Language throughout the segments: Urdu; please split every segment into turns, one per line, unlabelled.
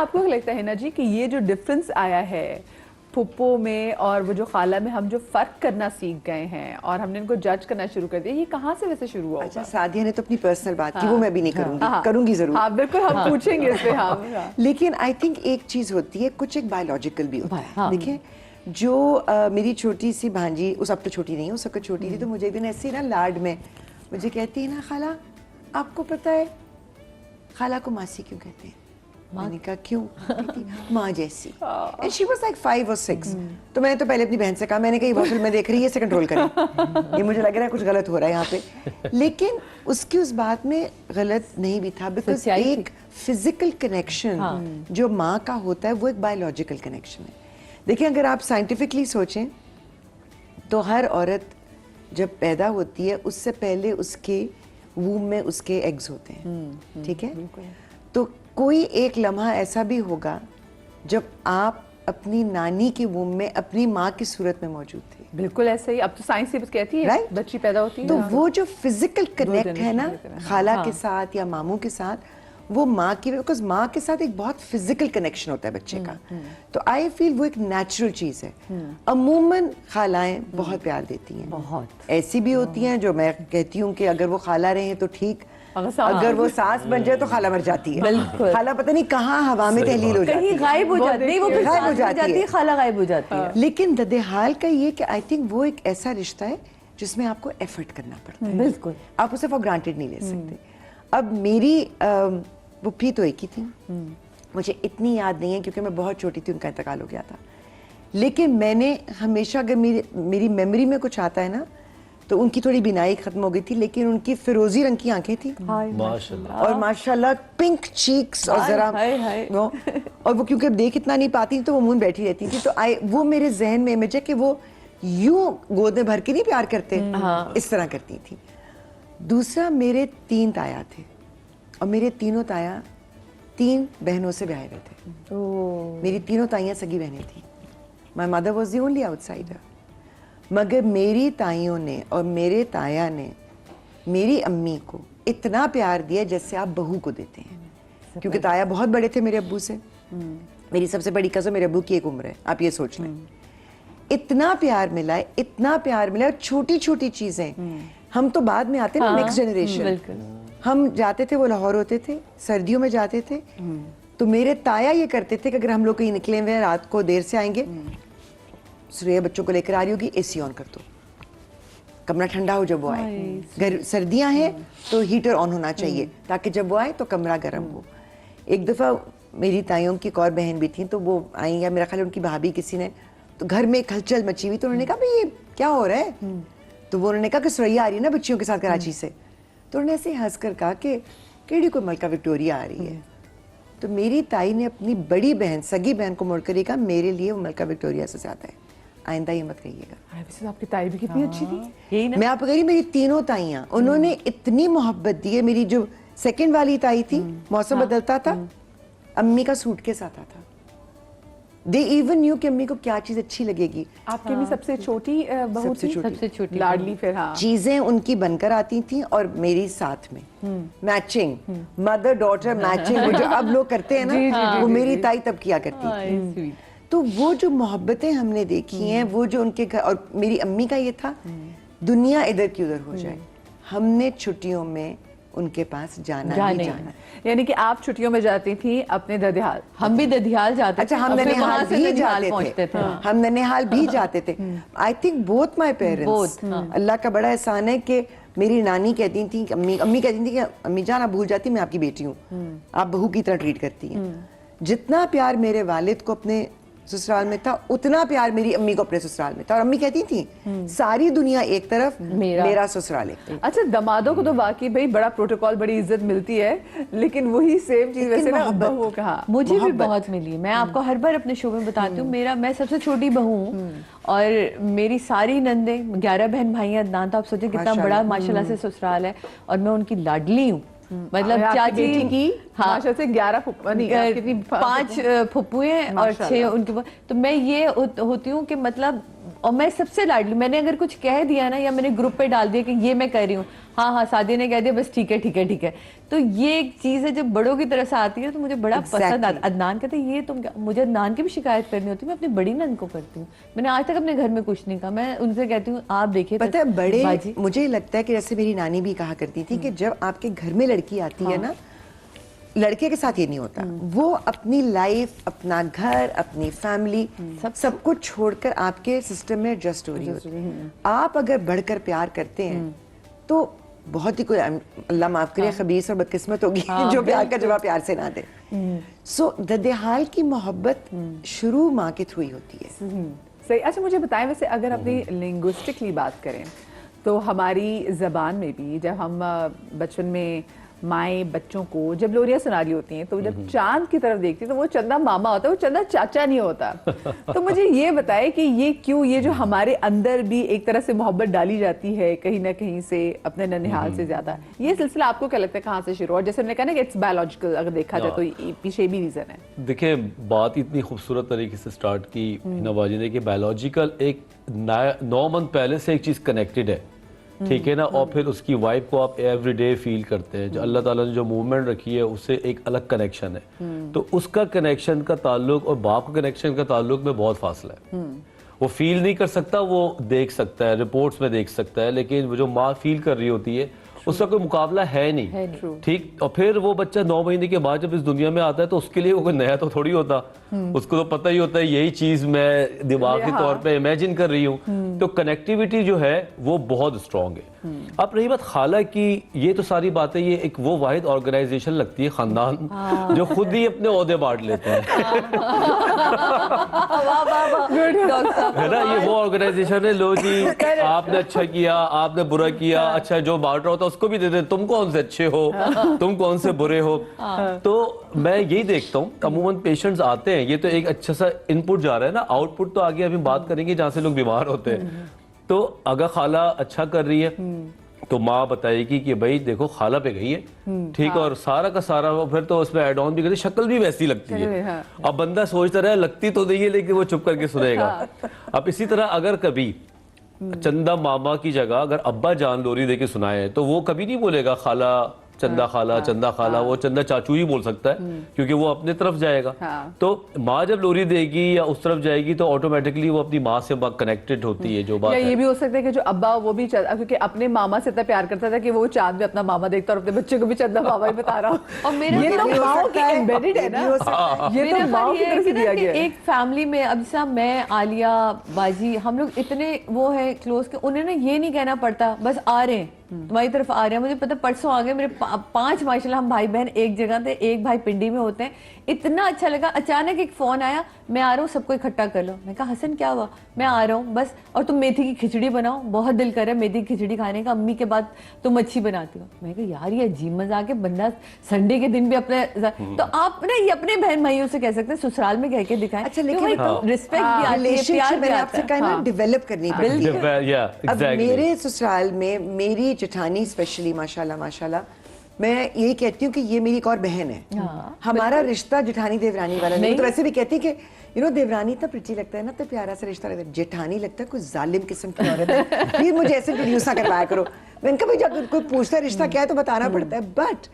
آپ کو لگتا ہے نا جی کہ یہ جو ڈفرنس آیا ہے پھپھو میں اور وہ جو خالہ میں، ہم جو فرق کرنا سیکھ گئے ہیں اور ہم نے ان کو جج کرنا شروع کر دیا، یہ کہاں سے ویسے شروع ہوا؟
اچھا سعدیہ نے تو اپنی پرسنل بات کی، وہ میں بھی نہیں کروں گی، کروں گی ضرور.
ہاں بالکل، ہم پوچھیں گے اس پہ. ہاں
لیکن آئی تھنک ایک چیز ہوتی ہے، کچھ ایک بایولوجیکل بھی ہوتا ہے. دیکھیں جو میری چھوٹی سی بھانجی، اس اب تو چھوٹی نہیں ہے، اس وقت چھوٹی تھی، تو مجھے ایک دن ایسے نا لاڈ میں مجھے کہتی ہے نا، خالہ آپ کو پتہ ہے خالہ کو ماسی کیوں کہتے ہیں؟ میں نے کہا کیوں؟ ماں جیسی. And she was like 5 or 6. تو میں نے تو پہلے اپنی بہن سے کہا، میں نے کہا یہ بہت فلمیں دیکھ رہی ہے، اسے کنٹرول کریں، یہ مجھے لگ رہا ہے کچھ غلط ہو رہا ہے یہاں پہ. لیکن اس کی اس بات میں غلط نہیں بھی تھا، بیکاز ایک فزیکل کنیکشن جو ماں کا ہوتا ہے وہ ایک بایولوجیکل کنیکشن ہے. دیکھیں اگر آپ سائنٹیفکلی سوچیں تو ہر عورت جب پیدا ہوتی ہے اس سے پہلے اس کے ووم میں اس کے ایگز ہوتے ہیں، ٹھیک ہے؟ تو کوئی ایک لمحہ ایسا بھی ہوگا جب آپ اپنی نانی کے ووم میں اپنی ماں کی صورت میں موجود تھے.
بالکل ایسے ہی، اب تو سائنس ہی کہتی ہے بچی پیدا ہوتی ہے.
تو وہ جو فزیکل کنیکٹ ہے نا خالہ کے ساتھ یا ماموں کے ساتھ، وہ ماں کی، بیکاز ماں کے ساتھ ایک بہت فزیکل کنیکشن ہوتا ہے بچے کا. تو آئی فیل وہ ایک نیچرل چیز ہے. عموماً خالائیں بہت پیار دیتی ہیں، بہت ایسی بھی ہوتی ہیں جو میں کہتی ہوں کہ اگر وہ خالہ رہے ہیں تو ٹھیک، اگر وہ ساس بن جائے تو خالہ مر جاتی ہے. خالہ پتہ نہیں کہاں ہوا میں تحلیل ہو جاتی ہے،
کہیں غائب ہو جاتی ہے، وہ پھر غائب ہو جاتی ہے، خالہ غائب ہو جاتی ہے.
لیکن ددحال کا یہ کہ آئی تھنک وہ ایک ایسا رشتہ ہے جس میں آپ کو ایفرٹ کرنا پڑتا ہے.
بالکل
آپ اسے فار گرانٹیڈ نہیں لے سکتے. اب میری پھوپھی تو ایک ہی تھی، مجھے اتنی یاد نہیں ہے کیونکہ میں بہت چھوٹی تھی، ان کا انتقال ہو گیا تھا. لیکن میں نے ہمیشہ، اگر میری میموری میں کچھ آتا ہے نا، تو ان کی تھوڑی بینائی ختم ہو گئی تھی، لیکن ان کی فیروزی رنگ کی آنکھیں تھیں اور ماشاءاللہ پنک چیکس، اور ذرا اور وہ کیونکہ دیکھ اتنا نہیں پاتی تو وہ منہ بیٹھی رہتی تھی. تو وہ میرے ذہن میں امیج ہے کہ وہ یوں گود میں بھر کے نہیں پیار کرتے، اس طرح کرتی تھی. دوسرا میرے 3 تایا تھے اور میرے تینوں تایا 3 بہنوں سے بیاہے ہوئے تھے. میری تینوں تائیاں سگی بہنیں تھیں. My mother was the only out cider. مگر میری تائیوں نے اور میرے تایا نے میری امی کو اتنا پیار دیا جیسے آپ بہو کو دیتے ہیں، کیونکہ تایا بہت بڑے تھے میرے ابو سے. میری سب سے بڑی کزن میرے ابو کی ایک عمر ہے، آپ یہ سوچ لیں. اتنا پیار ملا ہے، اتنا پیار ملا ہے. اور چھوٹی چھوٹی چیزیں، ہم تو بعد میں آتے نا، نیکسٹ جنریشن. ہم جاتے تھے، وہ لاہور ہوتے تھے، سردیوں میں جاتے تھے، تو میرے تایا یہ کرتے تھے کہ اگر ہم لوگ کہیں نکلے ہوئے ہیں، رات کو دیر سے آئیں گے، سریہ بچوں کو لے کر آ رہی ہوگی، اے سی آن کر دو، کمرہ ٹھنڈا ہو جب وہ آئے. سردیاں ہیں تو ہیٹر آن ہونا چاہیے تاکہ جب وہ آئے تو کمرہ گرم ہو. ایک دفعہ میری تائیوں کی ایک اور بہن بھی تھیں، تو وہ آئیں، یا میرا خیال ان کی بھابھی کسی نے، تو گھر میں ایک ہلچل مچی ہوئی. تو انہوں نے کہا بھئی یہ کیا ہو رہا ہے؟ تو وہ انہوں نے کہا کہ سریا آ رہی ہے نا بچیوں کے ساتھ کراچی سے. تو انہوں نے ایسے ہنس کر کہا کہ کیڑی کوئی ملکہ وکٹوریہ آ رہی ہے. تو میری تائی نے اپنی بڑی بہن، سگی بہن کو مڑ کر یہ کہا، میرے لیے وہ ملکہ وکٹوریہ سے زیادہ ہے، آئندہ یہ مت کہیے گا.
آپ کی تائی بھی کتنی اچھی تھی.
میں آپ کو کہہ رہی، میری تینوں تائیاں، انہوں نے اتنی محبت دی ہے. میری جو سیکنڈ والی تائی تھی، موسم بدلتا تھا، امی کا سوٹ کیس آتا تھا. دے ایون نیو کہ امی کو کیا چیز اچھی لگے گی.
آپ کی بھی سب سے چھوٹی بہو تھی؟
سب سے چھوٹی
لاڈلی. پھر ہاں
چیزیں ان کی بن کر آتی تھیں اور میری ساتھ میں میچنگ، مدر ڈاٹر میچنگ، وہ جو اب لوگ کرتے ہیں نا، وہ میری تائی تب کیا کرتی تھی. تو وہ جو محبتیں ہم نے دیکھی ہیں، وہ جو ان کے گھر، اور میری امی کا یہ تھا دنیا ادھر کی ادھر ہو جائے، ہم نے چھٹیوں میں ان کے پاس جانا ہی جانا.
یعنی کہ آپ چھٹیوں میں جاتی تھی اپنے ددھیال؟
ہم بھی ددھیال جاتے تھے.
اچھا، ہم ننیحال بھی جاتے تھے، ہم ننیحال بھی جاتے تھے. I think both my parents, اللہ کا بڑا احسان ہے کہ میری نانی کہتی تھی، امی کہتی تھی کہ امی جان آپ بھول جاتی میں آپ کی بیٹی ہوں، آپ بہو کی طرح ٹریٹ کرتی ہیں. جتنا پیار میرے والد کو اپنے سسرال میں تھا، اتنا پیار میری امی کو اپنے سسرال میں تھا. اور امی کہتی تھی ساری دنیا ایک طرف، میرا سسرال ایک طرف.
اچھا، دمادوں کو تو واقعی بھائی بڑا پروٹوکول، بڑی عزت ملتی ہے، لیکن وہی سیم چیز ویسے نا بہو کہا
مجھے بھی بہت ملی. میں آپ کو ہر بار اپنے شو میں بتاتی ہوں، میں سب سے چھوٹی بہو ہوں اور میری ساری نندیں، 11 بہن بھائی ہیں. عدنان تو آپ سوچیں کتنا بڑا ماشاءاللہ سے سسرال ہے، اور میں ان کی لاڈلی ہوں. مطلب چاچی کی
11
5 پھپھوئیں اور 6 ان کے. تو میں یہ ہوتی ہوں کہ مطلب اور میں سب سے لاڈلی, میں نے اگر کچھ کہہ دیا نا یا میں نے گروپ پہ ڈال دیا کہ یہ میں کر رہی ہوں, ہاں ہاں سعدیہ نے کہہ دیا بس ٹھیک ہے ٹھیک ہے ٹھیک ہے, تو یہ ایک چیز ہے جب بڑوں کی طرف سے آتی ہے تو مجھے بڑا پسند آتا. عدنان کہتے ہیں یہ تم کیا, مجھے عدنان کی بھی شکایت کرنی ہوتی ہے, میں اپنی بڑی نند کو کرتی ہوں, میں نے آج تک اپنے گھر میں کچھ نہیں کہا, میں ان سے کہتی ہوں آپ دیکھیے.
پتہ ہے بڑے, مجھے لگتا ہے کہ جیسے میری نانی بھی کہا کرتی تھی کہ جب آپ کے گھر میں لڑکی آتی ہے نا, لڑکے کے ساتھ یہ نہیں ہوتا, وہ اپنی لائف, اپنا گھر, اپنی فیملی سب کچھ چھوڑ کر آپ کے سسٹم میں ایڈجسٹ ہو رہی ہوتی ہے. آپ اگر بڑھ کر پیار کرتے ہیں تو بہت ہی کوئی اللہ معاف کرے خبیث اور بدقسمت ہوگی جو پیار کا جواب پیار سے نہ دے. سو ددحال کی محبت شروع ماں کے تھرو ہی ہوتی ہے.
صحیح. اچھا مجھے بتائیں ویسے اگر اپنی لنگوسٹکلی بات کریں تو ہماری زبان میں بھی جب ہم بچپن میں مائیں بچوں کو جب لوریاں سنا رہی ہوتی ہیں تو جب چاند کی طرف دیکھتی ہیں تو وہ چندہ ماما ہوتا ہے, وہ چندہ چاچا نہیں ہوتا. تو مجھے یہ بتائے کہ یہ کیوں, یہ جو ہمارے اندر بھی ایک طرح سے محبت ڈالی جاتی ہے کہیں نہ کہیں سے اپنے ننھیال سے زیادہ, یہ سلسلہ آپ کو کیا لگتا ہے کہاں سے شروع ہوا؟ جیسے میں نے کہا نا کہ اٹس بایولوجیکل, اگر دیکھا جائے تو پیچھے بھی ریزن ہے.
دیکھیں بات اتنی خوبصورت طریقے سے سٹارٹ کی نواجی نے کہ بایولوجیکل ایک 9 منتھ پہلے سے ایک چیز کنیکٹڈ ہے, ٹھیک ہے نا, اور پھر اس کی وائب کو آپ ایوری ڈے فیل کرتے ہیں. جو اللہ تعالیٰ نے جو موومنٹ رکھی ہے اس سے ایک الگ کنیکشن ہے, تو اس کا کنیکشن کا تعلق اور باپ کا کنیکشن کا تعلق میں بہت فاصلہ ہے. وہ فیل نہیں کر سکتا, وہ دیکھ سکتا ہے, رپورٹس میں دیکھ سکتا ہے, لیکن وہ جو ماں فیل کر رہی ہوتی ہے اس کا کوئی مقابلہ ہے نہیں, ٹھیک. اور پھر وہ بچہ 9 مہینے کے بعد جب اس دنیا میں آتا ہے تو اس کے لیے وہ کوئی نیا تو تھوڑی ہوتا, اس کو تو پتہ ہی ہوتا ہے یہی چیز میں دماغی طور پہ امیجن کر رہی ہوں. تو کنیکٹیوٹی جو ہے وہ بہت اسٹرانگ ہے. اب رہی بات خالہ کی, یہ تو ساری باتیں یہ ایک وہ واحد آرگنائزیشن لگتی ہے خاندان جو خود ہی اپنے عہدے بانٹ لیتے ہیں, ہے نا. یہ وہ آرگنائزیشن ہے, لو جی آپ نے اچھا کیا, آپ نے برا کیا, اچھا جو بانٹ رہا ہوتا ہے اس کو بھی دے دیں, تم کون سے اچھے ہو, تم کون سے برے ہو. تو میں یہی دیکھتا ہوں عموماً پیشنٹس آتے ہیں, یہ تو ایک اچھا سا ان پٹ جا رہا ہے نا, آؤٹ پٹ تو آگے ابھی بات کریں گے جہاں سے لوگ بیمار ہوتے ہیں. تو اگر خالہ اچھا کر رہی ہے تو ماں بتائے گی کہ بھائی دیکھو خالہ پہ گئی ہے, ٹھیک, اور سارا کا سارا پھر تو اس میں ایڈ آن بھی کرتی, شکل بھی ویسی لگتی ہے. اب بندہ سوچتا رہے لگتی تو نہیں ہے لیکن وہ چپ کر کے سنے گا. اب اسی طرح اگر کبھی چندہ ماما کی جگہ اگر ابا جان لوری دے کے سنائے تو وہ کبھی نہیں بولے گا خالہ چندہ خالہ چندہ خالہ, وہ چندہ چاچو ہی بول سکتا ہے کیونکہ وہ اپنے طرف جائے گا. تو ماں جب لوری دے گی یا اس طرف جائے گی تو آٹومیٹکلی وہ اپنی ماں سے کنیکٹڈ ہوتی ہے. جو بات
یہ بھی ہو سکتا ہے کہ جو ابا وہ بھی کیونکہ اپنے ماما سے اتنا پیار کرتا تھا کہ وہ چاند میں اپنا ماما دیکھتا اور اپنے بچے کو بھی چندہ ماما ہی بتا رہا ہو. اور یہ تو ماؤں کی ایمبیڈڈ ہے نا, یہ تو ماؤں کی طرف سے دیا گیا ہے.
ایک فیملی میں اب جیسا میں, عالیہ, باجی, ہم لوگ اتنے وہ ہیں کلوز کہ انہیں نا یہ نہیں کہنا پڑتا بس آ رہے ہیں تمہاری طرف آ رہے ہیں. مجھے پتا پرسوں آ گئے میرے 5 ماشاءاللہ ہم بھائی بہن ایک جگہ تھے, ایک بھائی پنڈی میں ہوتے ہیں. اتنا اچھا لگا, اچانک ایک فون آیا, میں آ رہا ہوں سب کو اکٹھا کر لو. میں کہا حسن کیا ہوا؟ میں آ رہا ہوں بس, اور تم میتھی کی کھچڑی بناؤ, بہت دل کر رہا ہے میتھی کی کھچڑی کھانے کا, امی کے بعد تم اچھی بناتی ہو. میں کہا یار یہ عجیب مذاق ہے, بندہ سنڈے کے دن بھی اپنے, تو آپ نا یہ اپنے بہن بھائیوں سے کہہ سکتے ہیں, سسرال میں کہہ کے دکھائیں.
اچھا لیکن
رسپیکٹ بھی آتی ہے, پیار بھی
آپ سے کہنا ڈیولپ کرنی پڑتی ہے. اب میرے سسرال میں میری جٹھانی اسپیشلی ماشاءاللہ ماشاءاللہ, میں یہی کہتی ہوں کہ یہ میری ایک اور بہن ہے. ہمارا رشتہ جٹھانی دیورانی والا نہیں. تو ویسے بھی کہتی کہ دیورانی اتنا پریٹی لگتا ہے نا, تو پیارا سا رشتہ لگتا ہے. جٹھانی لگتا ہے کوئی ظالم قسم کی عورت ہے, پھر مجھے ایسے انٹروڈیوس نہ کروایا کرو. میں نے کہا بھائی جب کوئی پوچھتا ہے رشتہ کیا ہے تو بتانا پڑتا ہے. بٹ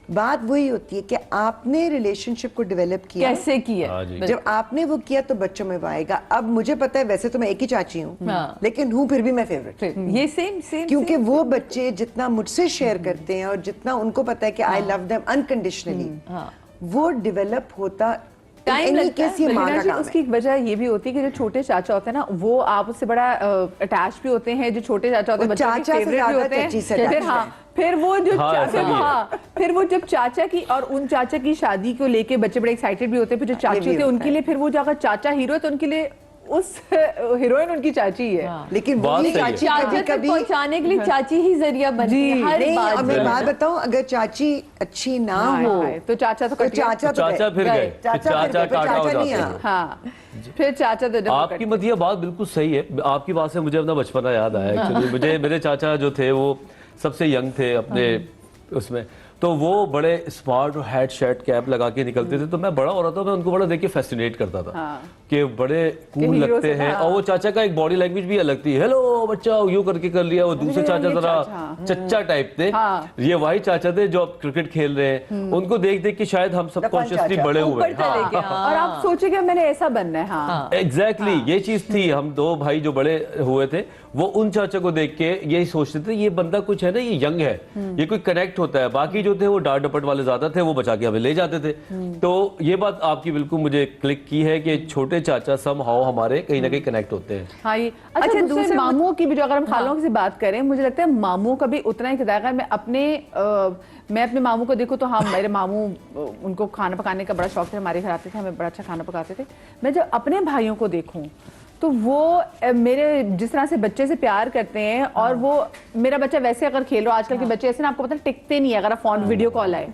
بات وہی ہوتی ہے کہ آپ نے ریلیشن شپ کو ڈیولپ کیا,
کیسے کیا,
جب آپ نے وہ کیا تو بچوں میں وہ آئے گا. اب مجھے پتا ہے ویسے تو میں ایک ہی چاچی ہوں, لیکن ہوں پھر بھی میں فیوریٹ,
یہ سیم
کیونکہ وہ بچے جتنا مجھ سے شیئر کرتے ہیں اور جتنا ان کو پتا ہے کہ آئی لو دیم انکنڈیشنلی, وہ ڈیولپ ہوتا
اس کی وجہ یہ بھی ہوتی ہے کہ جو چھوٹے چاچا ہوتے ہیں نا وہ آپ اس سے بڑا اٹیچ بھی ہوتے ہیں. جو چھوٹے چاچا ہوتے ہیں بچوں کے فیوریٹ بھی ہوتے ہیں. پھر وہ جو پھر وہ جب چاچا کی اور ان چاچا کی شادی کو لے کے بچے بڑے ایکسائٹیڈ بھی ہوتے ہیں. پھر جو چاچی ہوتے ہیں ان کے لیے پھر وہ جو اگر چاچا ہیرو ہے تو ان کے لیے اس ہیروئن ان کی چاچی ہے.
لیکن وہی چاچی کبھی
پہنچانے کے لیے چاچی ہی ذریعہ بنتی ہے ہر بات.
میں بات بتاؤں, اگر چاچی اچھی نہ ہو
تو چاچا تو
چاچا پھر گئے, چاچا کاٹا ہو جاتے ہیں.
ہاں پھر چاچا تو
آپ کی یہ بات بالکل صحیح ہے. آپ کی بات سے مجھے اپنا بچپنا یاد آیا. ایکچولی مجھے میرے چاچا جو تھے وہ سب سے ینگ تھے اپنے اس میں. تو وہ بڑے اسمارٹ ہیڈ شرٹ کیپ لگا کے نکلتے تھے, تو میں بڑا ہو رہا تھا, میں ان کو بڑا دیکھ کے فیسینیٹ کرتا تھا کہ بڑے کول لگتے ہیں. اور وہ چاچا کا ایک باڈی لینگویج بھی الگ تھی, ہیلو بچہ یوں کر کے کر لیا. وہ دوسرے چاچا ذرا چچا ٹائپ تھے, یہ وہی چاچا تھے جو اب کرکٹ کھیل رہے ہیں. ان کو دیکھ دیکھ کے شاید ہم سب کانشیسلی بڑے ہوئے,
اور آپ سوچیں کہ میں نے ایسا بننا ہے. ہاں
ایگزیکٹلی یہ چیز تھی. ہم دو بھائی جو بڑے ہوئے تھے وہ ان چاچا کو دیکھ کے یہی سوچتے تھے یہ بندہ کچھ ہے نا, یہ ینگ ہے, یہ کوئی کنیکٹ ہوتا ہے. باقی جو تھے وہ ڈانٹ ڈپٹ والے زیادہ تھے, وہ بچا کے ہمیں لے جاتے تھے. تو یہ بات آپ کی بالکل مجھے کلک کی ہے کہ چھوٹے چاچا سم ہاؤ ہمارے کہیں نہ کہیں کنیکٹ ہوتے ہیں.
ہاں یہ اچھا دوسرے ماموں کی بھی, جو اگر ہم خالوں کی بات کریں, مجھے لگتا ہے ماموں کا بھی اتنا ہی کردار ہے. میں اپنے ماموں کو دیکھوں تو ہاں میرے ماموں ان کو کھانا پکانے کا بڑا شوق تھا, ہمارے گھر آتے تھے, ہمیں بڑا اچھا کھانا پکاتے تھے. میں جب اپنے بھائیوں کو دیکھوں تو وہ میرے جس طرح سے بچے سے پیار کرتے ہیں, اور وہ میرا بچہ ویسے اگر کھیل رہا, آج کل کے بچے ایسے نا آپ کو پتہ ٹکتے نہیں ہے اگر آپ فون ویڈیو کال آئے,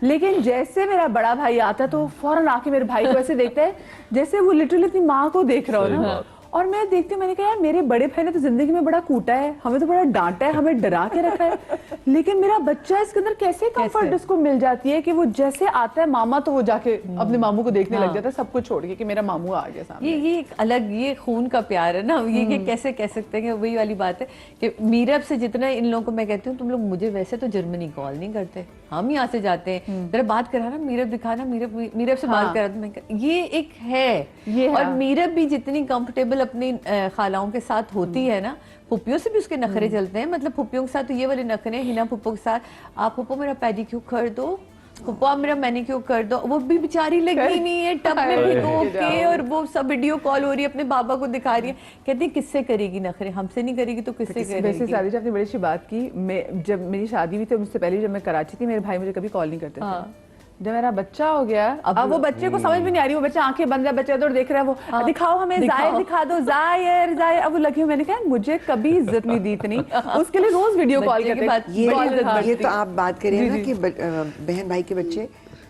لیکن جیسے میرا بڑا بھائی آتا ہے تو فوراً آ کے میرے بھائی کو ایسے دیکھتا ہے جیسے وہ لٹرلی اپنی ماں کو دیکھ رہا ہو نا. اور میں دیکھتی ہوں, میں نے کہا یار میرے بڑے بھائی نے تو زندگی میں بڑا کوٹا ہے, ہمیں تو بڑا ڈانٹا ہے, ہمیں ڈرا کے رکھا ہے, لیکن میرا بچہ اس کے اندر کیسے کمفرٹ اس کو مل جاتی ہے کہ وہ جیسے آتا ہے ماما تو وہ جا کے اپنے ماموں کو دیکھنے لگ جاتا ہے, سب کچھ چھوڑ کے کہ میرا ماموں آ گیا سامنے.
یہ ایک الگ یہ خون کا پیار ہے نا, یہ کیسے کہہ سکتے ہیں کہ وہی والی بات ہے کہ میرب سے جتنا ان لوگوں کو میں کہتی ہوں تم لوگ مجھے ویسے تو جرمنی کال نہیں کرتے, ہم یہاں سے جاتے ہیں, ذرا بات کرانا میرب دکھانا, میرب سے بات کرا, یہ ایک ہے. اور میرب بھی جتنی کمفرٹیبل اپنی خالاؤں کے ساتھ ہوتی ہے نا, پھپھیوں سے بھی اس کے نخرے چلتے ہیں. مطلب پھپھیوں کے ساتھ تو یہ والے نخرے ہیں, ہنا پھپھو کے ساتھ آپ پھپھو میرا پیڈیکیور کر دو, پھپھو آپ میرا مینیکیور کر دو, وہ بھی بیچاری لگی نہیں ہے ٹب میں بھگو کے, اور وہ سب ویڈیو کال ہو رہی ہے اپنے بابا کو دکھا رہی ہے, کہتی ہے کس سے کرے گی نخرے, ہم سے نہیں کرے گی تو کس سے کرے گی.
ویسے شادی آپ نے بڑی اچھی بات کی. میں جب میری شادی ہوئی تھی مجھ سے پہلے جب میں کراچی تھی, میرے بھائی مجھے کبھی کال نہیں کرتے تھے. جب میرا بچہ ہو گیا اب وہ بچے کو سمجھ بھی نہیں آ رہی, وہ بچہ آنکھیں بند ہے, بچہ ادھر دیکھ رہا ہے, وہ دکھاؤ ہمیں زائر دکھا دو, زائر زائر. اب وہ لگی ہوں, میں نے کہا مجھے کبھی عزت نہیں دی اتنی, اس کے لیے روز ویڈیو کال کرتے.
یہ تو آپ بات کریں نا کہ بہن بھائی کے بچے,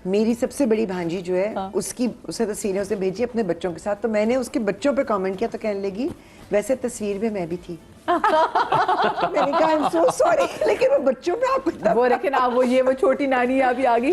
میری سب سے بڑی بھانجی جو ہے اسے تصویریں اسے بھیجی اپنے بچوں کے ساتھ, تو میں نے اس کے بچوں پہ کامنٹ کیا تو کہنے لگی ویسے تصویر میں میں بھی تھی. میں نے کہا I'm so sorry, لیکن وہ بچوں پہ آپ
وہ لیکن وہ چھوٹی نانی ابھی آ گئی.